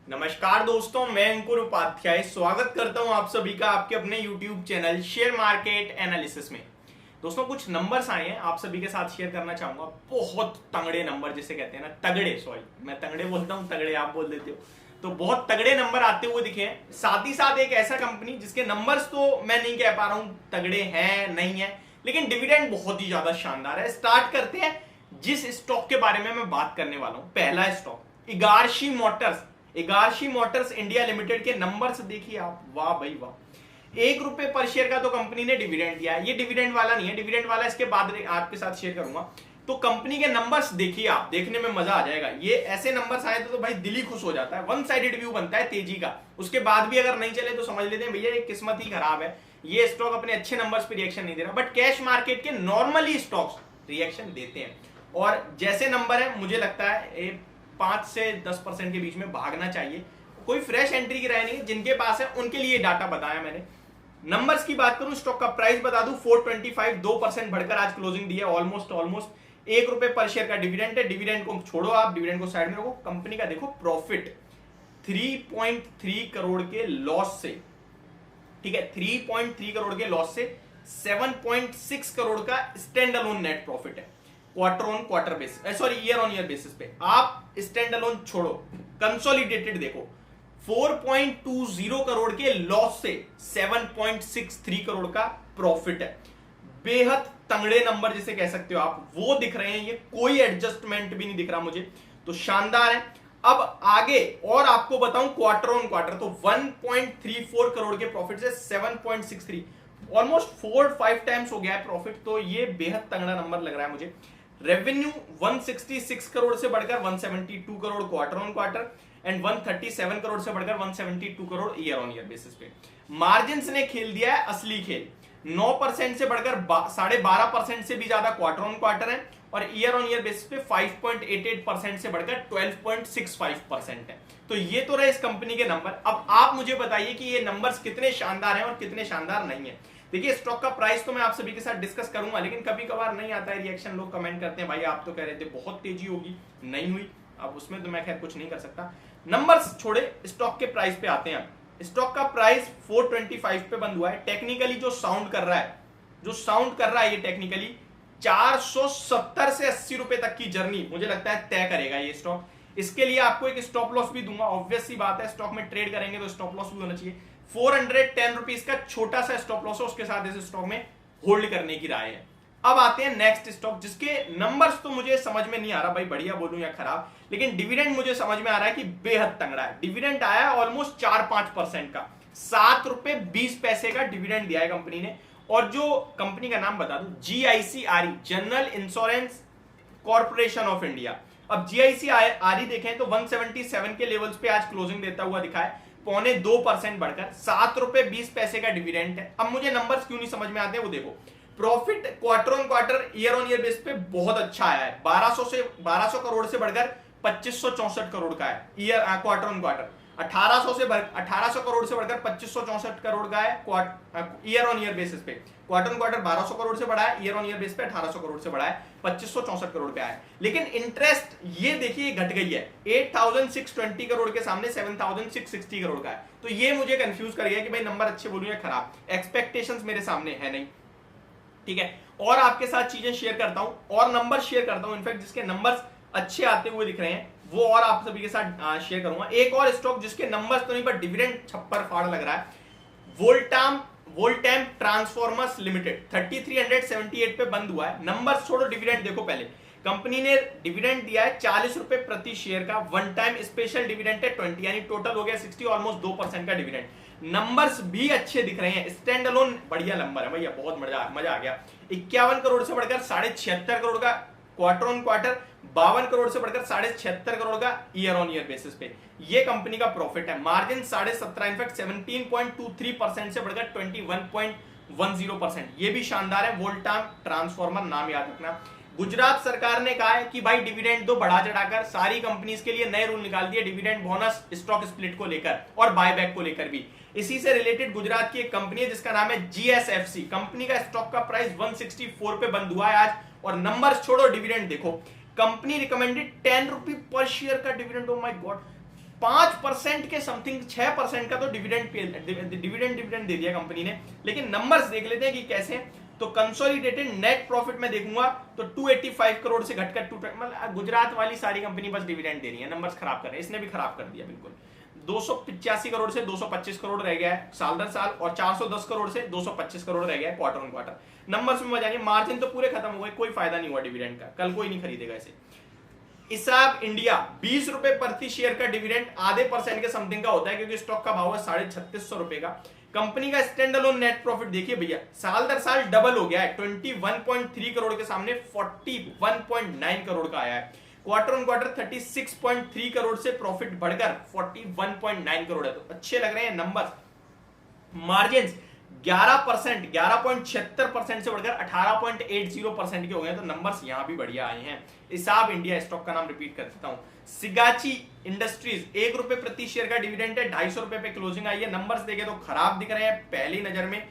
नमस्कार दोस्तों, मैं अंकुर उपाध्याय स्वागत करता हूं आप सभी का आपके अपने YouTube channel share market analysis में। दोस्तों, कुछ नंबर्स आए हैं आप सभी के साथ शेयर करना चाहूंगा। बहुत तगड़े नंबर जिसे कहते हैं ना, तगड़े, सॉरी मैं तगड़े बोलता हूं, तगड़े आप बोल देते हो, तो बहुत तगड़े नंबर आते हुए दिखे हैं। साथ ही साथ एक ऐसा कंपनी जिसके नंबर्स तो मैं नहीं कह पा रहा हूं तगड़े हैं नहीं है, लेकिन डिविडेंड बहुत ही ज्यादा शानदार है। स्टार्ट करते हैं जिस स्टॉक के बारे में मैं बात करने वाला हूं। पहला stock Igarashi motors. Igarashi motors India limited के नंबर्स देखिए आप, वाह भाई वाह। 1 रुपए पर शेयर का तो कंपनी ने डिविडेंड दिया है। ये डिविडेंड वाला नहीं है, डिविडेंड वाला इसके बाद आपके साथ शेयर करूंगा। तो कंपनी के नंबर्स देखिए आप, देखने में मजा आ जाएगा। ये ऐसे नंबर्स आए तो भाई दिल ही खुश हो जाता है। वन साइडेड व्यू बनता है तेजी का, उसके बाद भी अगर नहीं चले तो समझ लेते हैं भैया ये किस्मत ही खराब है, ये स्टॉक अपने अच्छे नंबर्स पे रिएक्शन नहीं दे रहा। बट कैश मार्केट के नॉर्मली स्टॉक्स रिएक्शन देते हैं, और जैसे नंबर है मुझे लगता है 5 से 10% के बीच में भागना चाहिए। कोई फ्रेश एंट्री की राय नहीं है, जिनके पास है उनके लिए डाटा बताया मैंने। नंबर्स की बात करूं, स्टॉक का प्राइस बता दूं 425, 2% बढ़कर आज क्लोजिंग दी है। ऑलमोस्ट 1 रुपए पर शेयर का डिविडेंड है। डिविडेंड को छोड़ो आप, डिविडेंड को साइड में रखो। कंपनी का देखो प्रॉफिट 3.3 करोड़ के लॉस से, ठीक है, 3.3 करोड़ के लॉस से 7.6 करोड़ का स्टैंड अलोन नेट प्रॉफिट है। Quarter on quarter basis, sorry year on year basis पे। आप स्टैंड अलोन छोड़ो, कंसोलिडेटेड देखो, 4.20 करोड़ के लॉस से 7.63 करोड़ का प्रॉफिट है। बेहद तंगड़े नंबर जिसे कह सकते हो आप, वो दिख रहे हैं। ये कोई एडजस्टमेंट भी नहीं दिख रहा मुझे, तो शानदार है। अब आगे और आपको बताऊं क्वार्टर ऑन क्वार्टर, तो 1.34 करोड़ के प्रॉफिट से 7.63, ऑलमोस्ट 4-5 टाइम्स हो गया है प्रॉफिट। तो ये बेहद तगड़ा नंबर लग रहा है मुझे। रेवेन्यू 166 करोड़ से बढ़कर 172 crore quarter on quarter, and 137 crore से बढ़कर 172 crore year on year basis पे। मार्जिन्स ने खेल दिया है असली खेल, 9% से बढ़कर 12.5% से भी ज्यादा क्वार्टर ऑन क्वार्टर है, और ईयर ऑन ईयर बेसिस पे 5.88% से बढ़कर 12.65% है। तो ये तो रहे इस कंपनी के नंबर। अब आप मुझे बताइए कि ये नंबर्स कितने शानदार हैं और कितने शानदार नहीं है। देखिए, स्टॉक का प्राइस तो मैं आप सभी के साथ डिस्कस करूंगा, लेकिन कभी कभार नहीं आता है रिएक्शन। लोग कमेंट करते हैं भाई आप तो कह रहे थे बहुत तेजी होगी, नहीं हुई। अब उसमें तो मैं खैर कुछ नहीं कर सकता। नंबर्स छोड़े, स्टॉक के प्राइस पे आते हैं। स्टॉक का प्राइस 425 पे बंद हुआ है। टेक्निकली जो साउंड कर रहा है, ये टेक्निकली 470 से 80 रुपए तक की जर्नी मुझे लगता है तय करेगा ये स्टॉक। इसके लिए आपको एक स्टॉप लॉस भी दूंगा। ऑब्वियस सी बात है, स्टॉक में ट्रेड करेंगे तो स्टॉप लॉस भी होना चाहिए। 410 रुपीज का छोटा सा स्टॉप लॉस है, उसके साथ इस स्टॉक में होल्ड करने की राय है। अब आते हैं नेक्स्ट स्टॉक, जिसके नंबर्स तो मुझे समझ में नहीं आ रहा भाई बढ़िया बोलूं या खराब, लेकिन डिविडेंड मुझे समझ में आ रहा है कि बेहद तंगड़ा है। डिविडेंड आया है ऑलमोस्ट 4-5% का, 7.20 रुपए का डिविडेंड दिया है कंपनी ने। और जो कंपनी का नाम बता दूं, GIC-RE, general insurance corporation of India. अब GIC-RE देखें तो 177 के लेवल्स पे आज क्लोजिंग देता हुआ दिखा है, 2.25% बढ़कर 7.20 रुपए का डिविडेंड है। अब मुझे नंबर्स क्यों नहीं समझ में आते वो देखो। Profit quarter on quarter, year on year base पे बहुत अच्छा आया है। 1200 करोड़ से बढ़कर 2564 करोड़ का है year quarter on quarter. 1800 crore से बढ़कर 2564 करोड़ का है ईयर ऑन ईयर बेसिस पे। क्वार्टर ऑन क्वार्टर 1200 करोड़ से बढ़ा है, ईयर ऑन ईयर बेस पे 1800 करोड़ से बढ़ा है, 2564 करोड़ पे आया। लेकिन इंटरेस्ट ये देखिए घट गई है, 8620 करोड़ के सामने 7660 करोड़ का है। तो ये मुझे कंफ्यूज कर गया कि भाई नंबर अच्छे बोलूं या खराब। एक्सपेक्टेशंस मेरे सामने है नहीं, ठीक है। और आपके साथ चीजें शेयर करता हूं और नंबर शेयर करता हूं, इनफैक्ट जिसके नंबर्स अच्छे आते हुए दिख रहे हैं वो और आप सभी के साथ शेयर करूंगा। एक और स्टॉक जिसके नंबर्स तो नहीं पर डिविडेंड छप्पर फाड़ लग रहा है, वोल्टैम ट्रांसफॉर्मर्स लिमिटेड 3378 पे बंद हुआ है। नंबर्स छोड़ो, डिविडेंड देखो पहले। कंपनी ने डिविडेंड दिया है 40 रुपए प्रति शेयर का, वन टाइम स्पेशल डिविडेंड है 20, यानी टोटल हो गया 60, ऑलमोस्ट 2% का डिविडेंड। नंबर्स भी अच्छे दिख रहे हैं, स्टैंड अलोन बढ़िया नंबर है भैया, बहुत मजा आ गया। 51 करोड़ से बढ़कर 76.5 करोड़ का क्वार्टर ऑन क्वार्टर, 52 करोड़ से बढ़कर 76.5 करोड़ का ईयर ऑन ईयर बेसिस पे ये कंपनी का प्रॉफिट है। मार्जिन 17.5, इनफैक्ट 17.23% से बढ़कर 21.10%, ये भी शानदार है। वोल्टाम ट्रांसफॉर्मर नाम याद रखना। गुजरात सरकार ने कहा है कि भाई डिविडेंड दो बढ़ा चढ़ाकर, सारी कंपनीज के लिए नए रूल निकाल दिए डिविडेंड बोनस, स्टॉक स्प्लिट को लेकर और बायबैक को लेकर भी। इसी से रिलेटेड गुजरात की एक कंपनी है जिसका नाम है GSFC। कंपनी का स्टॉक का प्राइस 164 पे बंद हुआ है आज। और नंबर्स छोड़ो, डिविडेंड देखो। कंपनी रिकमेंडेड 10 रुपए पर शेयर का डिविडेंड। ओ माय गॉड, 5% के समथिंग 6% का तो डिविडेंड दे दिया कंपनी ने। लेकिन नंबर्स देख लेते हैं कि कैसे। तो कंसोलिडेटेड नेट प्रॉफिट में देखूंगा तो 285 करोड़ से घटकर मतलब गुजरात वाली सारी कंपनी बस डिविडेंड दे रही है, नंबर्स खराब कर रहे हैं। इसने भी खराब कर दिया बिल्कुल। 285 करोड़ से 225 करोड़ रह गया है साल दर साल, और 410 करोड़ से 225 करोड़ रह गया है क्वार्टर ऑन क्वार्टर। नंबर्स में मजा नहीं, मार्जिन तो पूरे खत्म हो गए, कोई फायदा नहीं हुआ डिविडेंड का, कल कोई नहीं खरीदेगा इसे। इसाब इंडिया 20 रुपए प्रति शेयर का डिविडेंड आधे % के समथिंग का होता है, क्योंकि स्टॉक का भाव है 3650 रुपए का। कंपनी का स्टैंड अलोन नेट प्रॉफिट देखिए भैया, साल दर साल डबल हो गया है, 21.3 करोड़ के सामने 41.9 करोड़ का आया है। क्वार्टर ऑन क्वार्टर 36.3 करोड़ से प्रॉफिट बढ़कर 41.9 करोड़ है, तो अच्छे लग रहे हैं नंबर। मार्जिन 11%, 11.76% से बढ़कर 18.80% के हो गए, तो नंबर्स यहां भी बढ़िया आए हैं। इसाब इंडिया स्टॉक का नाम रिपीट कर देता हूं। सिगाची इंडस्ट्रीज 1 रुपए प्रति शेयर का डिविडेंड है, 250 रुपए पे क्लोजिंग आई है। नंबर्स देखे तो खराब दिख रहे हैं पहली नजर में।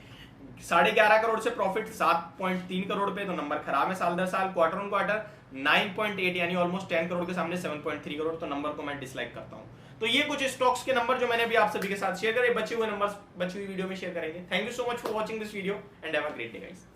11.5 करोड़ से प्रॉफिट 7.3 करोड़ पे, तो नंबर खराब है साल दर साल। क्वार्टर ऑन क्वार्टर 9.8 यानी ऑलमोस्ट 10 करोड़ के सामने 7.3 करोड़, तो नंबर को मैं डिसलाइक करता हूं। तो ये कुछ स्टॉक्स के नंबर जो मैंने अभी आप सभी के साथ शेयर करे, बचे हुए नंबर्स बची हुई वीडियो में शेयर करेंगे। Thank you so much for watching this video and have a great day guys.